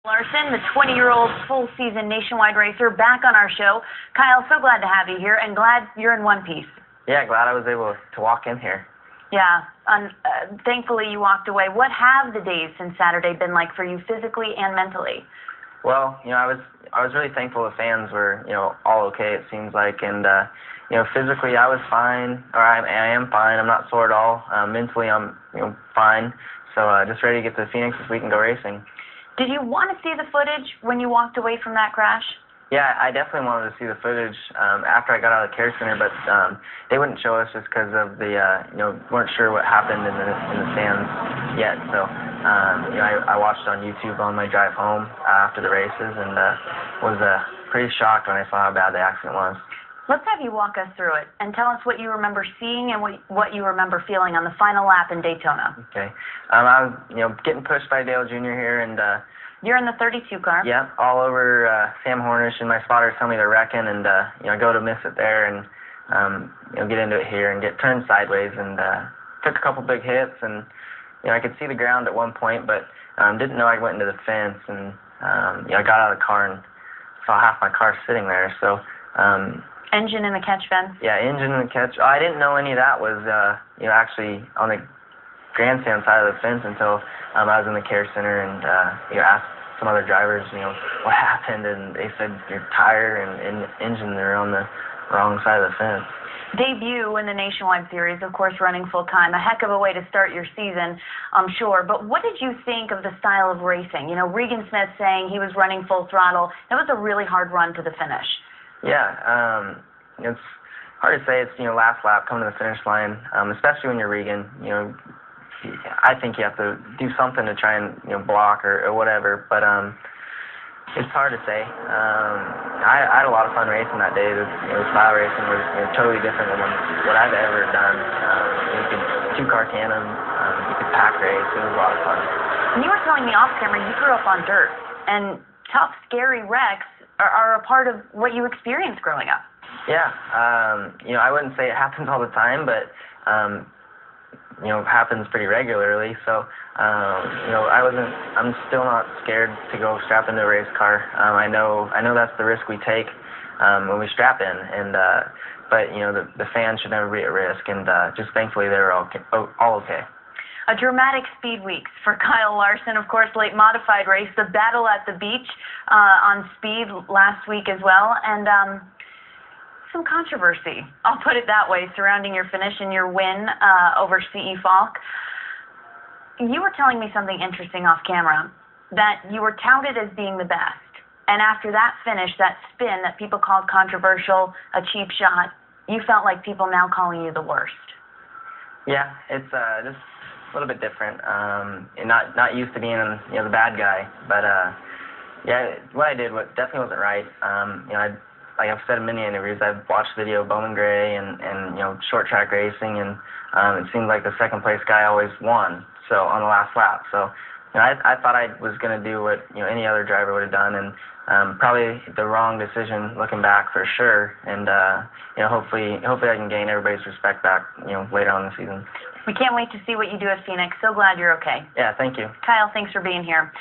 Larson, the 20-year-old full-season nationwide racer, back on our show. Kyle, so glad to have you here, and glad you're in one piece. Yeah, glad I was able to walk in here. Yeah, thankfully you walked away. What have the days since Saturday been like for you physically and mentally? Well, I was really thankful the fans were, all okay, it seems like, and physically I was fine, or I am fine. I'm not sore at all. Mentally I'm, fine. So just ready to get to Phoenix this week and go racing. Did you want to see the footage when you walked away from that crash? Yeah, I definitely wanted to see the footage after I got out of the care center, but they wouldn't show us just because of the, weren't sure what happened in the stands yet. So, I watched on YouTube on my drive home after the races and was pretty shocked when I saw how bad the accident was. Let's have you walk us through it and tell us what you remember seeing and what you remember feeling on the final lap in Daytona. Okay. I was, getting pushed by Dale Jr. here, and you're in the 32 car. Yeah, all over Sam Hornish, and my spotters tell me they're wrecking, and I go to miss it there, and get into it here and get turned sideways, and took a couple big hits, and I could see the ground at one point, but didn't know I went into the fence, and I got out of the car and saw half my car sitting there. So. Engine in the catch fence? Yeah, engine in the catch. Oh, I didn't know any of that was, actually on the grandstand side of the fence until I was in the care center and, asked some other drivers, what happened, and they said your tire and engine are on the wrong side of the fence. Debut in the Nationwide Series, of course, running full-time. A heck of a way to start your season, I'm sure. But what did you think of the style of racing? Regan Smith saying he was running full throttle. That was a really hard run to the finish. Yeah, it's hard to say. It's, last lap, coming to the finish line, especially when you're Regan. I think you have to do something to try and, block or whatever, but it's hard to say. I had a lot of fun racing that day. The style racing was totally different than what I've ever done. You could two-car tandem, you could pack race. It was a lot of fun. And you were telling me off camera you grew up on dirt, and tough, scary wrecks are a part of what you experienced growing up. Yeah, I wouldn't say it happens all the time, but happens pretty regularly. So, I'm still not scared to go strap into a race car. I know that's the risk we take when we strap in, and but the fans should never be at risk, and just thankfully they were all okay. A dramatic speed weeks for Kyle Larson, of course, late modified race, the battle at the beach on speed last week as well, and some controversy, I'll put it that way, surrounding your finish and your win over C.E. Falk. You were telling me something interesting off camera, that you were touted as being the best, and after that finish, that spin that people called controversial, a cheap shot, you felt like people now calling you the worst. Yeah, it's just a little bit different. And not used to being the bad guy, but yeah, what I did definitely wasn't right. Like I've said in many interviews, I've watched video of Bowman Gray and short track racing, and it seemed like the second place guy always won. So on the last lap, so I thought I was going to do what any other driver would have done, and probably the wrong decision looking back for sure. And hopefully I can gain everybody's respect back later on in the season. We can't wait to see what you do at Phoenix. So glad you're okay. Yeah, thank you. Kyle, thanks for being here.